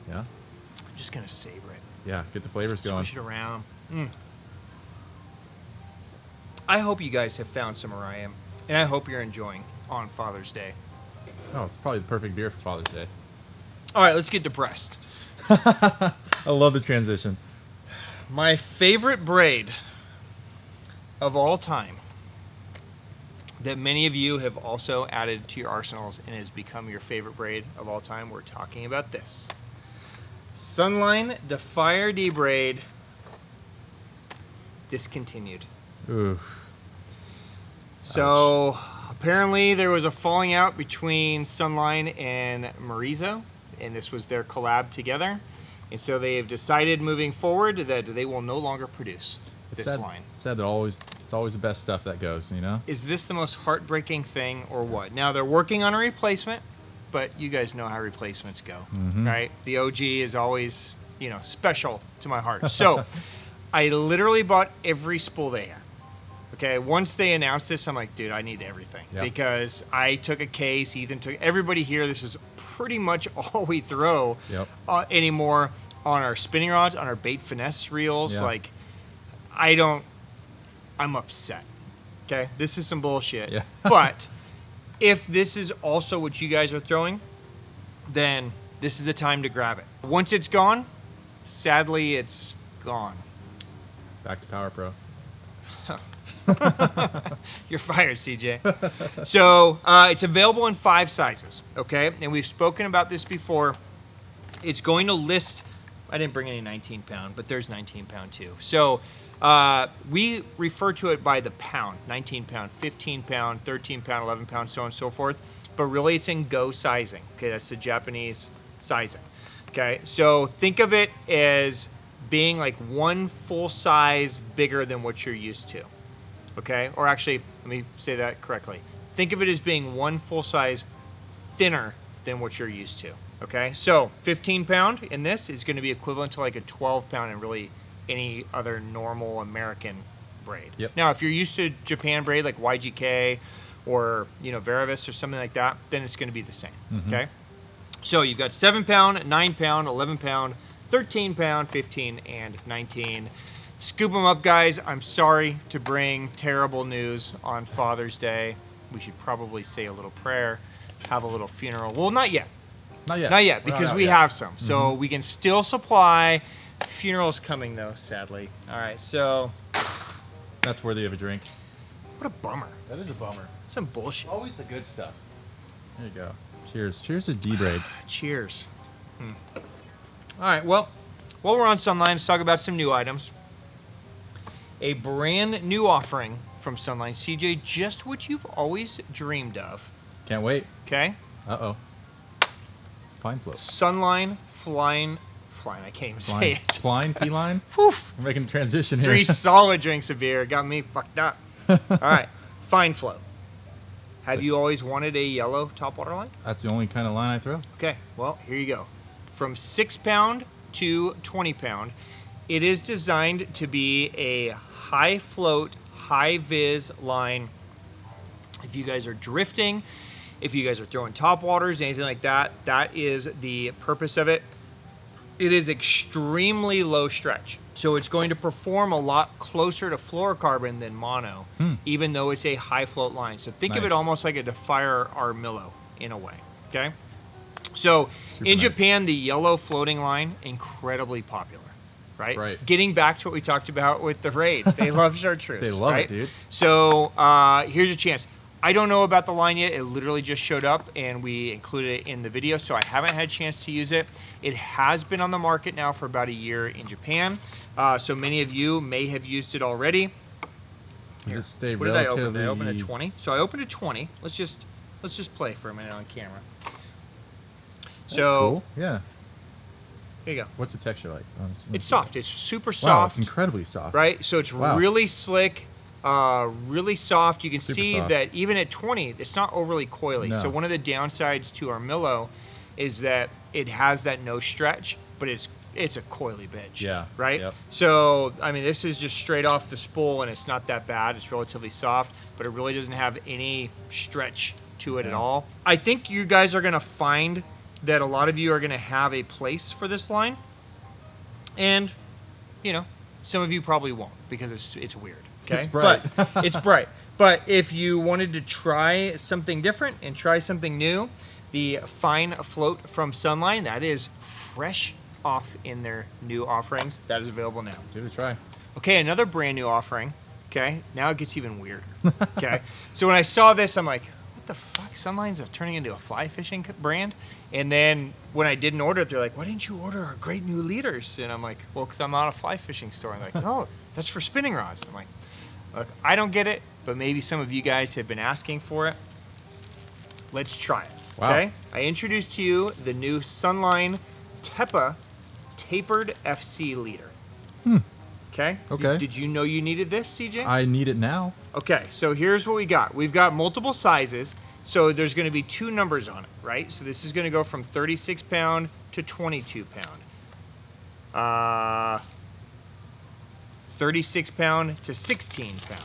Yeah? I'm just going to savor it. Yeah, get the flavors going. Swish it around. I hope you guys have found some Orion, and I hope you're enjoying on Father's Day. Oh, it's probably the perfect beer for Father's Day. All right, let's get depressed. I love the transition. My favorite braid of all time that many of you have also added to your arsenals and has become your favorite braid of all time. We're talking about this. Sunline Defire D braid discontinued. Ooh. So apparently there was a falling out between Sunline and Marizo, and this was their collab together. And so they have decided moving forward that they will no longer produce this line. It's sad that it's always the best stuff that goes, you know? Is this the most heartbreaking thing or what? Now they're working on a replacement, but you guys know how replacements go, right? The OG is always, you know, special to my heart. So I literally bought every spool they had. Okay, once they announced this, I'm like, dude, I need everything. Yep. Because I took a case, Ethan took, everybody here, this is pretty much all we throw anymore on our spinning rods, on our bait finesse reels. Yep. Like, I'm upset. Okay, this is some bullshit. Yeah. But if this is also what you guys are throwing, then this is the time to grab it. Once it's gone, sadly, it's gone. Back to Power Pro. You're fired, CJ. So it's available in 5 sizes, okay? And we've spoken about this before. It's going to list, I didn't bring any 19 pound, but there's 19 pound too. So we refer to it by the pound, 19 pound, 15 pound, 13 pound, 11 pound, so on and so forth. But really it's in Go sizing, okay? That's the Japanese sizing, okay? So think of it as being like 1 full size bigger than what you're used to. Okay, or actually, let me say that correctly. Think of it as being 1 full size thinner than what you're used to. Okay, so 15 pound in this is going to be equivalent to like a 12 pound in really any other normal American braid. Yep. Now, if you're used to Japan braid like YGK or, you know, Veravis or something like that, then it's going to be the same. Okay, so you've got 7 pound, 9 pound, 11 pound, 13 pound, 15, and 19. Scoop them up, guys. I'm sorry to bring terrible news on Father's Day. We should probably say a little prayer, have a little funeral. Well, not yet. Not yet. Not yet, because we have some. So we can still supply. Funeral's coming, though, sadly. All right, so. That's worthy of a drink. What a bummer. That is a bummer. Some bullshit. Always the good stuff. There you go. Cheers. Cheers to D-Braid. Cheers. All right, well, while we're on Sunline, let's talk about some new items. A brand new offering from Sunline. CJ, just what you've always dreamed of. Can't wait. Okay. Uh-oh. Fine float. Sunline flying, I can't even say it. Flying feline? Poof. We're making a transition here. 3 solid drinks of beer. Got me fucked up. All right. Fine float. Have you always wanted a yellow topwater line? That's the only kind of line I throw. Okay. Well, here you go. From 6 pound to 20 pound. It is designed to be a high float, high vis line. If you guys are drifting, if you guys are throwing top waters, anything like that, that is the purpose of it. It is extremely low stretch. So it's going to perform a lot closer to fluorocarbon than mono, even though it's a high float line. So think of it almost like a Defire Armillo in a way, okay? So in Japan, the yellow floating line, incredibly popular. Right? Getting back to what we talked about with the raid. They love chartreuse. They love it, dude. So here's a chance. I don't know about the line yet. It literally just showed up and we included it in the video, so I haven't had a chance to use it. It has been on the market now for about a year in Japan. So many of you may have used it already. Does it stay what relatively... did I open? Did I open a 20? So I opened a 20. Let's just play for a minute on camera. That's cool. Yeah. Here you go. What's the texture like? It's soft. It's super soft. Wow, it's incredibly soft. Right? So it's really slick, really soft. You can see that even at 20, it's not overly coily. No. So one of the downsides to Armillo is that it has that no stretch, but it's a coily bitch. Yeah. Right? Yep. So, I mean, this is just straight off the spool, and it's not that bad. It's relatively soft, but it really doesn't have any stretch to it at all. I think you guys are going to find that a lot of you are going to have a place for this line. And, you know, Some of you probably won't because it's weird. Okay, It's bright. But it's bright. But if you wanted to try something different and try something new, the Fine Float from Sunline, that is fresh off in their new offerings. That is available now. Give it a try. Okay, another brand new offering. Okay, now it gets even weirder. Okay, so when I saw this, I'm like, what the fuck? Sunline's turning into a fly fishing brand? And then when I didn't order it, they're like, why didn't you order our great new leaders? And I'm like, well, because I'm not a fly fishing store. And they're like, no, that's for spinning rods. I'm like, look, I don't get it, but maybe some of you guys have been asking for it. Let's try it. Wow. Okay, I introduced to you the new Sunline Teppa Tapered FC leader. Okay. Okay. Did you know you needed this, CJ? I need it now. Okay, so here's what we got. We've got multiple sizes, so there's going to be 2 numbers on it, right? So this is going to go from 36 pound to 22 pound. 36 pound to 16 pound.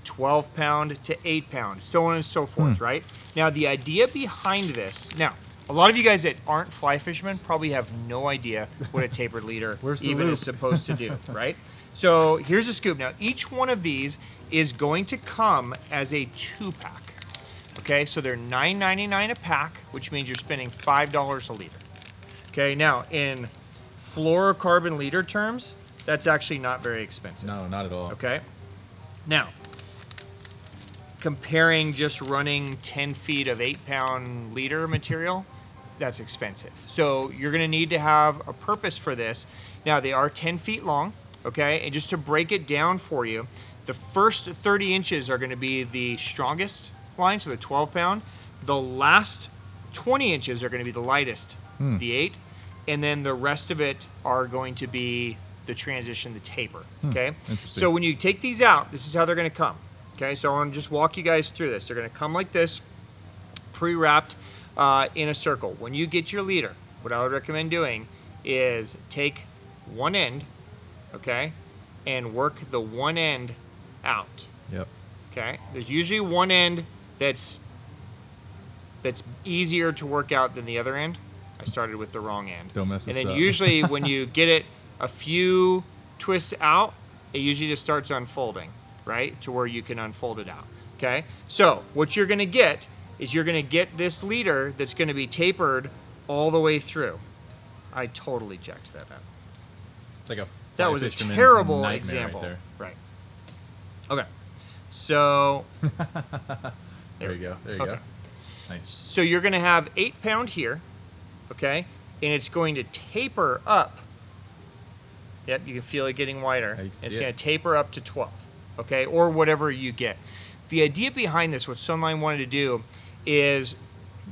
12 pound to 8 pound, so on and so forth, right? Now, the idea behind this, now, a lot of you guys that aren't fly fishermen probably have no idea what a tapered leader even is supposed to do, right? So here's the scoop. Now, each one of these is going to come as a 2-pack, okay? So they're $9.99 a pack, which means you're spending $5 a leader. Okay, now, in fluorocarbon leader terms, that's actually not very expensive. No, not at all. Okay, now, comparing just running 10 feet of 8-pound leader material, that's expensive. So you're gonna need to have a purpose for this. Now, they are 10 feet long, okay? And just to break it down for you, the first 30 inches are gonna be the strongest line, so the 12 pound. The last 20 inches are gonna be the lightest, the 8. And then the rest of it are going to be the transition, the taper, okay? So when you take these out, this is how they're gonna come. Okay, so I want to just walk you guys through this. They're going to come like this, pre-wrapped in a circle. When you get your leader, what I would recommend doing is take one end, okay, and work the one end out. Yep. Okay, there's usually one end that's easier to work out than the other end. I started with the wrong end. Don't mess this up. And then usually when you get it a few twists out, it usually just starts unfolding, right, to where you can unfold it out, okay? So what you're gonna get is you're gonna get this leader that's gonna be tapered all the way through. I totally jacked that up. It's like a That was a fisherman's terrible nightmare example. right there. Right. Okay. So There you go. There you go. Nice. So you're gonna have 8 pound here, okay? And it's going to taper up. Yep, you can feel it getting wider. Yeah, you can It's see gonna it. taper up to 12, okay? Or whatever you get. The idea behind this, what Sunline wanted to do, is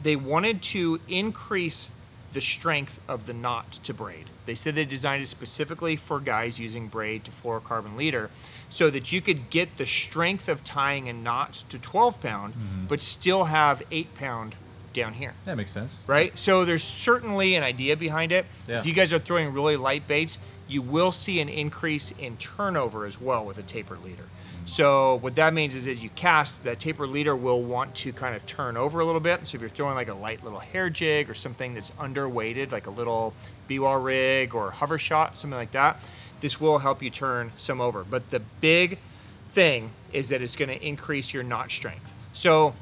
they wanted to increase the strength of the knot to braid. They said they designed it specifically for guys using braid to fluorocarbon leader so that you could get the strength of tying a knot to 12 pound, but still have 8 pound down here. That makes sense. Right? So there's certainly an idea behind it. Yeah. If you guys are throwing really light baits, you will see an increase in turnover as well with a tapered leader. So what that means is as you cast, that tapered leader will want to kind of turn over a little bit. So if you're throwing like a light little hair jig or something that's underweighted, like a little B-wall rig or hover shot, something like that, this will help you turn some over. But the big thing is that it's going to increase your knot strength. So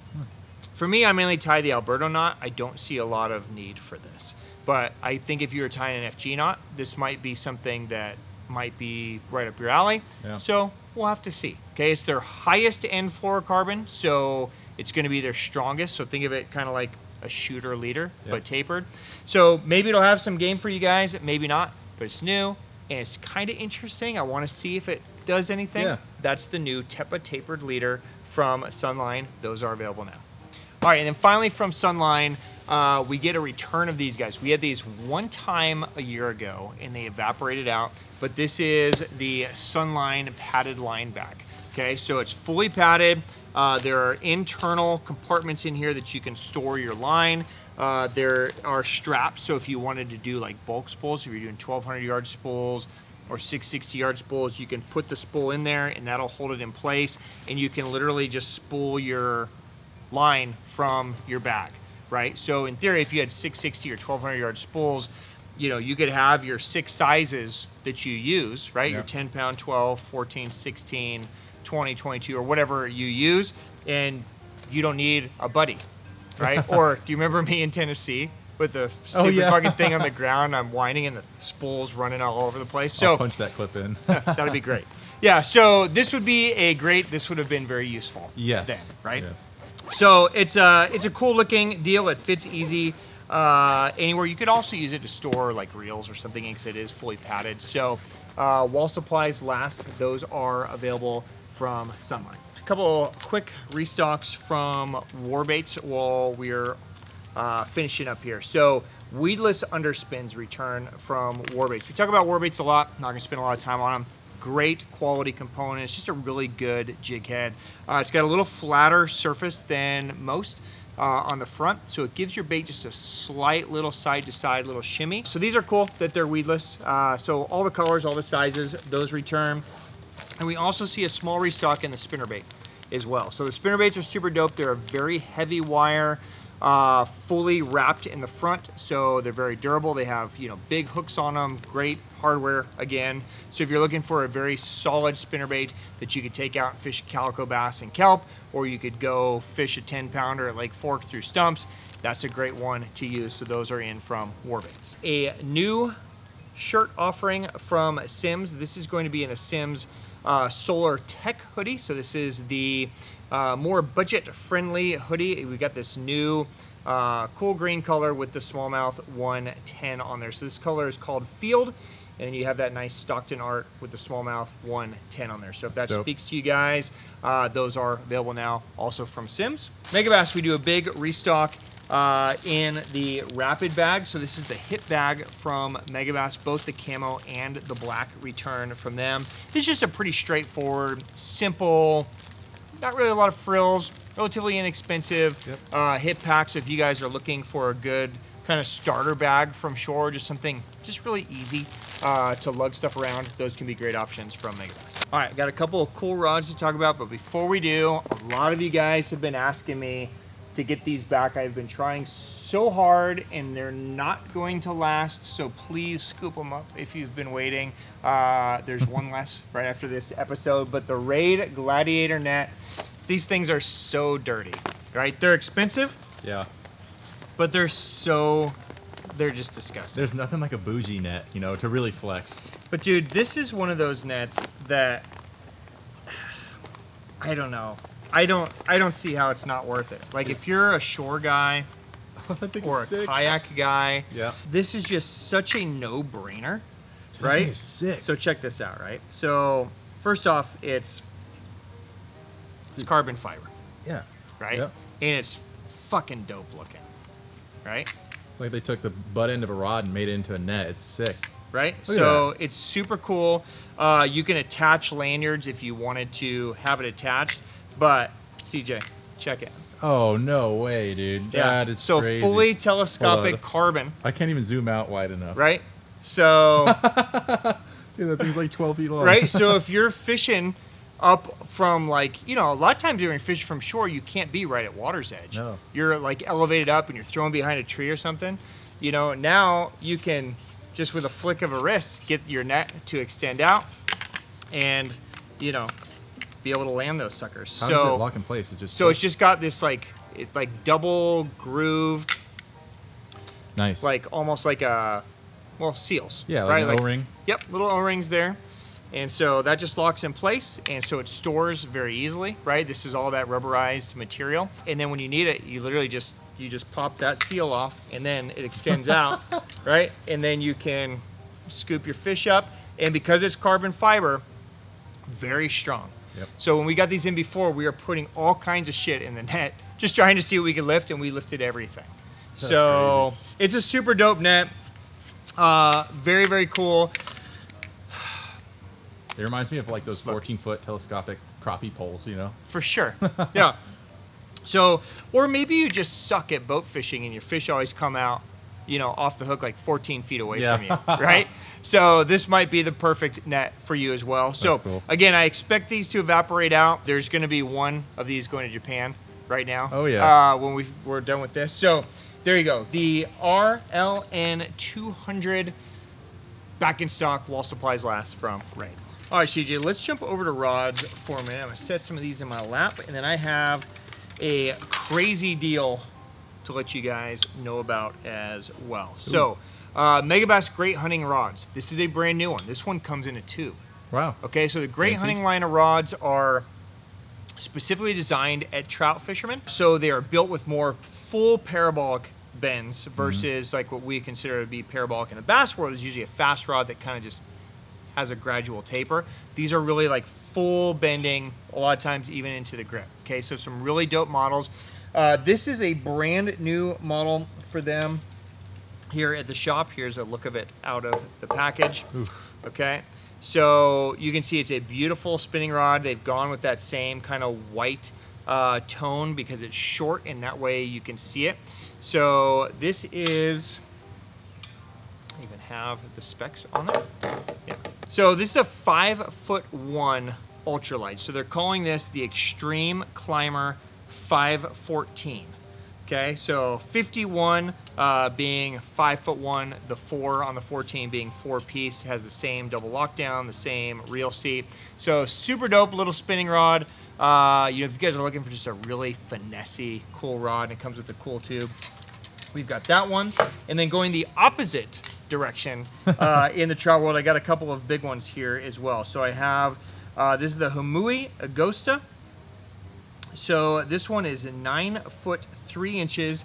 for me, I mainly tie the Alberto knot. I don't see a lot of need for this. But I think if you're tying an FG knot, this might be something that might be right up your alley. Yeah. So we'll have to see. Okay, it's their highest end fluorocarbon, so it's going to be their strongest. So think of it kind of like a shooter leader, but tapered. So maybe it'll have some game for you guys, maybe not, but it's new and it's kind of interesting. I want to see if it does anything. Yeah. That's the new Teppa tapered leader from Sunline. Those are available now. All right, and then finally from Sunline, we get a return of these guys. We had these one time a year ago and they evaporated out, but this is the Sunline padded line back. Okay, so it's fully padded. There are internal compartments in here that you can store your line. There are straps, so if you wanted to do like bulk spools, if you're doing 1200 yard spools or 660 yard spools, you can put the spool in there and that'll hold it in place, and you can literally just spool your line from your bag. Right, so in theory, if you had 660 or 1200 yard spools, you know, you could have your 6 sizes that you use, right? Yeah. Your 10 pound, 12, 14, 16, 20, 22, or whatever you use, and you don't need a buddy, right? Or do you remember me in Tennessee with the stupid fucking thing on the ground? I'm whining and the spool's running all over the place. So I'll punch that clip in. that'd be great. Yeah, so this would be this would have been very useful. Yes. Then, right? Yes. So it's a cool looking deal. It fits easy anywhere. You could also use it to store like reels or something because it is fully padded. So while supplies last, those are available from Sunline. A couple quick restocks from Warbaits while we're finishing up here. So weedless underspins return from Warbaits. We talk about Warbaits a lot. Not gonna spend a lot of time on them. Great quality component. It's just a really good jig head. It's got a little flatter surface than most on the front, so it gives your bait just a slight little side to side little shimmy. So these are cool that they're weedless. So all the colors, all the sizes, those return. And we also see a small restock in the spinnerbait as well. So the spinnerbaits are super dope. They're a very heavy wire, fully wrapped in the front, so they're very durable. They have, you know, big hooks on them, great hardware again. So if you're looking for a very solid spinnerbait that you could take out and fish calico bass and kelp, or you could go fish a 10 pounder at Lake Fork through stumps, that's a great one to use. So those are in from Warbaits. A new shirt offering from Sims. This is going to be in a Sims Solar Tech hoodie. So this is the more budget-friendly hoodie. We got this new cool green color with the smallmouth 110 on there. So this color is called Field, and you have that nice Stockton art with the smallmouth 110 on there. So if that speaks to you guys, those are available now, also from Sims. Megabass, we do a big restock in the Rapid bag. So this is the hit bag from Megabass. Both the camo and the black return from them. This is just a pretty straightforward, simple, not really a lot of frills, relatively inexpensive hit pack. So if you guys are looking for a good kind of starter bag from shore, just something just really easy to lug stuff around, those can be great options from Megabass. All right, got a couple of cool rods to talk about, but before we do, a lot of you guys have been asking me to get these back. I've been trying so hard and they're not going to last, so please scoop them up if you've been waiting. There's one less right after this episode, but the Raid Gladiator net, these things are so dirty, right? They're expensive. Yeah. But they're just disgusting. There's nothing like a bougie net, you know, to really flex. But dude, this is one of those nets that, I don't know. I don't see how it's not worth it. Like if you're a shore guy or a kayak guy, this is just such a no-brainer, right? It's sick. So check this out, right? So first off, it's carbon fiber. Yeah. Right? Yep. And it's fucking dope looking, right? It's like they took the butt end of a rod and made it into a net. It's sick. Right? So it's super cool. You can attach lanyards if you wanted to have it attached. But CJ, check it. Oh, no way, dude. Yeah. That is so crazy. Fully telescopic carbon. I can't even zoom out wide enough. Right? So Dude, that thing's like 12 feet long. Right? So if you're fishing up from, like, you know, a lot of times when you're fishing from shore, you can't be right at water's edge. No. You're like elevated up and you're thrown behind a tree or something. You know, now you can just with a flick of a wrist get your net to extend out and, you know, be able to land those suckers. How does it lock in place? It's just got this like double groove. Nice. Like almost like seals. Yeah, right? Like an O-ring. Yep, little O-rings there. And so that just locks in place, and so it stores very easily, right? This is all that rubberized material. And then when you need it, you literally just pop that seal off, and then it extends out, right? And then you can scoop your fish up. And because it's carbon fiber, very strong. Yep. So when we got these in before, we were putting all kinds of shit in the net, just trying to see what we could lift, and we lifted everything. That's so crazy. It's a super dope net. Very, very cool. It reminds me of like those 14-foot telescopic crappie poles, you know? For sure. Yeah. So, or maybe you just suck at boat fishing and your fish always come out, you know, off the hook like 14 feet away from you, right? So this might be the perfect net for you as well. So cool. Again, I expect these to evaporate out. There's going to be one of these going to Japan right now. Oh yeah. When we're done with this. So there you go. The RLN 200 back in stock while supplies last from Raid. All right, CJ, let's jump over to rods for a minute. I'm gonna set some of these in my lap, and then I have a crazy deal to let you guys know about as well. Ooh. So, Megabass Great Hunting Rods. This is a brand new one. This one comes in a tube. Wow. Okay, so the Great Hunting line of rods are specifically designed at trout fishermen. So they are built with more full parabolic bends versus like what we consider to be parabolic in the bass world is usually a fast rod that kind of just has a gradual taper. These are really like full bending, a lot of times even into the grip. Okay, so some really dope models. This is a brand new model for them here at the shop. Here's a look of it out of the package. Oof. Okay, so you can see it's a beautiful spinning rod. They've gone with that same kind of white tone because it's short and that way you can see it. So this is, I even have the specs on there. Yeah. So this is a 5'1" ultralight. So they're calling this the Extreme Climber 514. Okay, so 51 being 5'1", the 4 on the 14 being 4-piece, has the same double lockdown, the same reel seat. So super dope little spinning rod. You know, if you guys are looking for just a really finessey, cool rod, and it comes with a cool tube, we've got that one. And then going the opposite direction in the trout world, I got a couple of big ones here as well. So I have, this is the Humui Agosta. So this one is a 9'3",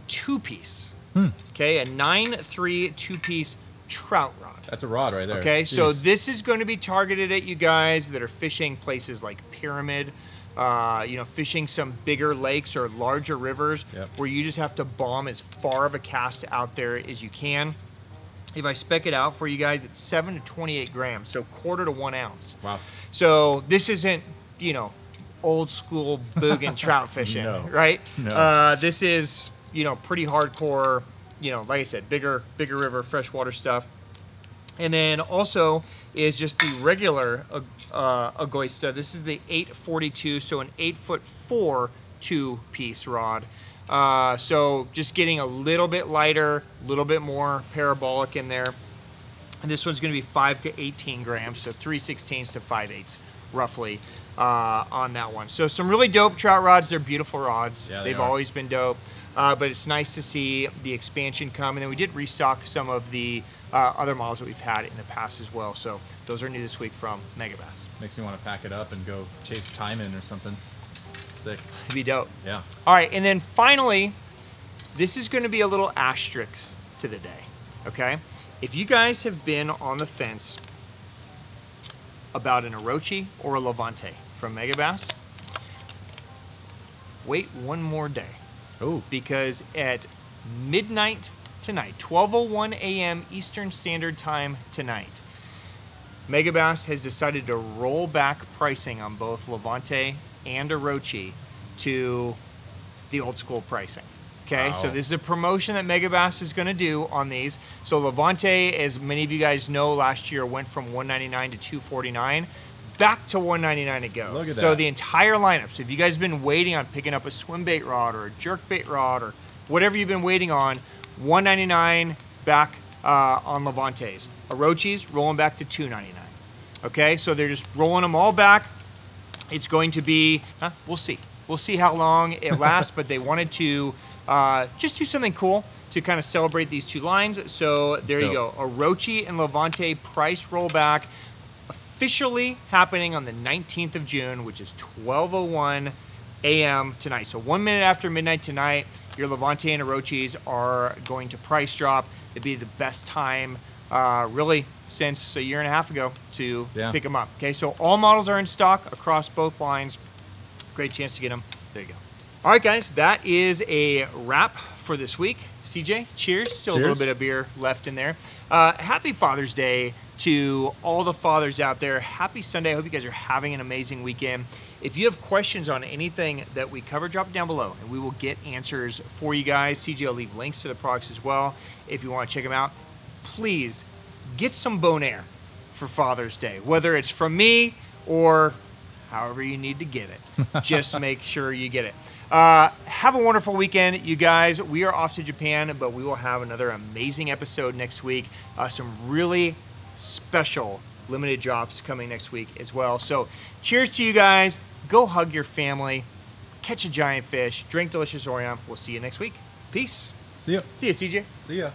2-piece. Okay, a 9'3", 2-piece trout rod. That's a rod right there. Okay, Jeez. so this is going to be targeted at you guys that are fishing places like Pyramid, you know, fishing some bigger lakes or larger rivers where you just have to bomb as far of a cast out there as you can. If I spec it out for you guys, it's 7 to 28 grams, so 1/4 to 1 ounce. Wow. So this isn't, you know, old school boogin trout fishing, no. right? No. This is, you know, pretty hardcore, you know, like I said, bigger river, freshwater stuff. And then also is just the regular Agosta. This is the 842, so an 8'4" 2-piece rod. So just getting a little bit lighter, a little bit more parabolic in there. And this one's gonna be 5 to 18 grams, so 3/16 to 5/8 roughly on that one. So some really dope trout rods. They're beautiful rods. Yeah, They've always been dope, but it's nice to see the expansion come. And then we did restock some of the other models that we've had in the past as well. So those are new this week from Megabass. Makes me want to pack it up and go chase Timon or something. Sick. It'd be dope. Yeah. All right, and then finally, this is going to be a little asterisk to the day, okay? If you guys have been on the fence about an Orochi or a Levante from Megabass, wait one more day. Oh. Because at midnight tonight, 12:01 a.m. Eastern Standard Time tonight, Megabass has decided to roll back pricing on both Levante and Orochi to the old school pricing. Okay, wow. So this is a promotion that Megabass is going to do on these. So Levante, as many of you guys know, last year went from $199 to $249. Back to $199 it goes. Look at that. So the entire lineup. So if you guys have been waiting on picking up a swim bait rod or a jerk bait rod or whatever you've been waiting on, $199 back on Levantes. Orochis rolling back to $299. Okay, so they're just rolling them all back. It's going to be, we'll see. We'll see how long it lasts, but they wanted to just do something cool to kind of celebrate these two lines. So there you go. Orochi and Levante price rollback officially happening on the 19th of June, which is 12:01 a.m. tonight. So 1 minute after midnight tonight, your Levante and Orochis are going to price drop. It'd be the best time really since a year and a half ago to pick them up. Okay, so all models are in stock across both lines. Great chance to get them. There you go. All right, guys, that is a wrap for this week. CJ, cheers. Still a little bit of beer left in there. Happy Father's Day to all the fathers out there. Happy Sunday. I hope you guys are having an amazing weekend. If you have questions on anything that we cover, drop it down below, and we will get answers for you guys. CJ will leave links to the products as well if you want to check them out. Please get some Bonheur for Father's Day, whether it's from me or however you need to get it. Just make sure you get it. Have a wonderful weekend, you guys. We are off to Japan, but we will have another amazing episode next week. Some really special limited drops coming next week as well. So cheers to you guys. Go hug your family. Catch a giant fish. Drink delicious Orion. We'll see you next week. Peace. See ya. See ya, CJ. See ya.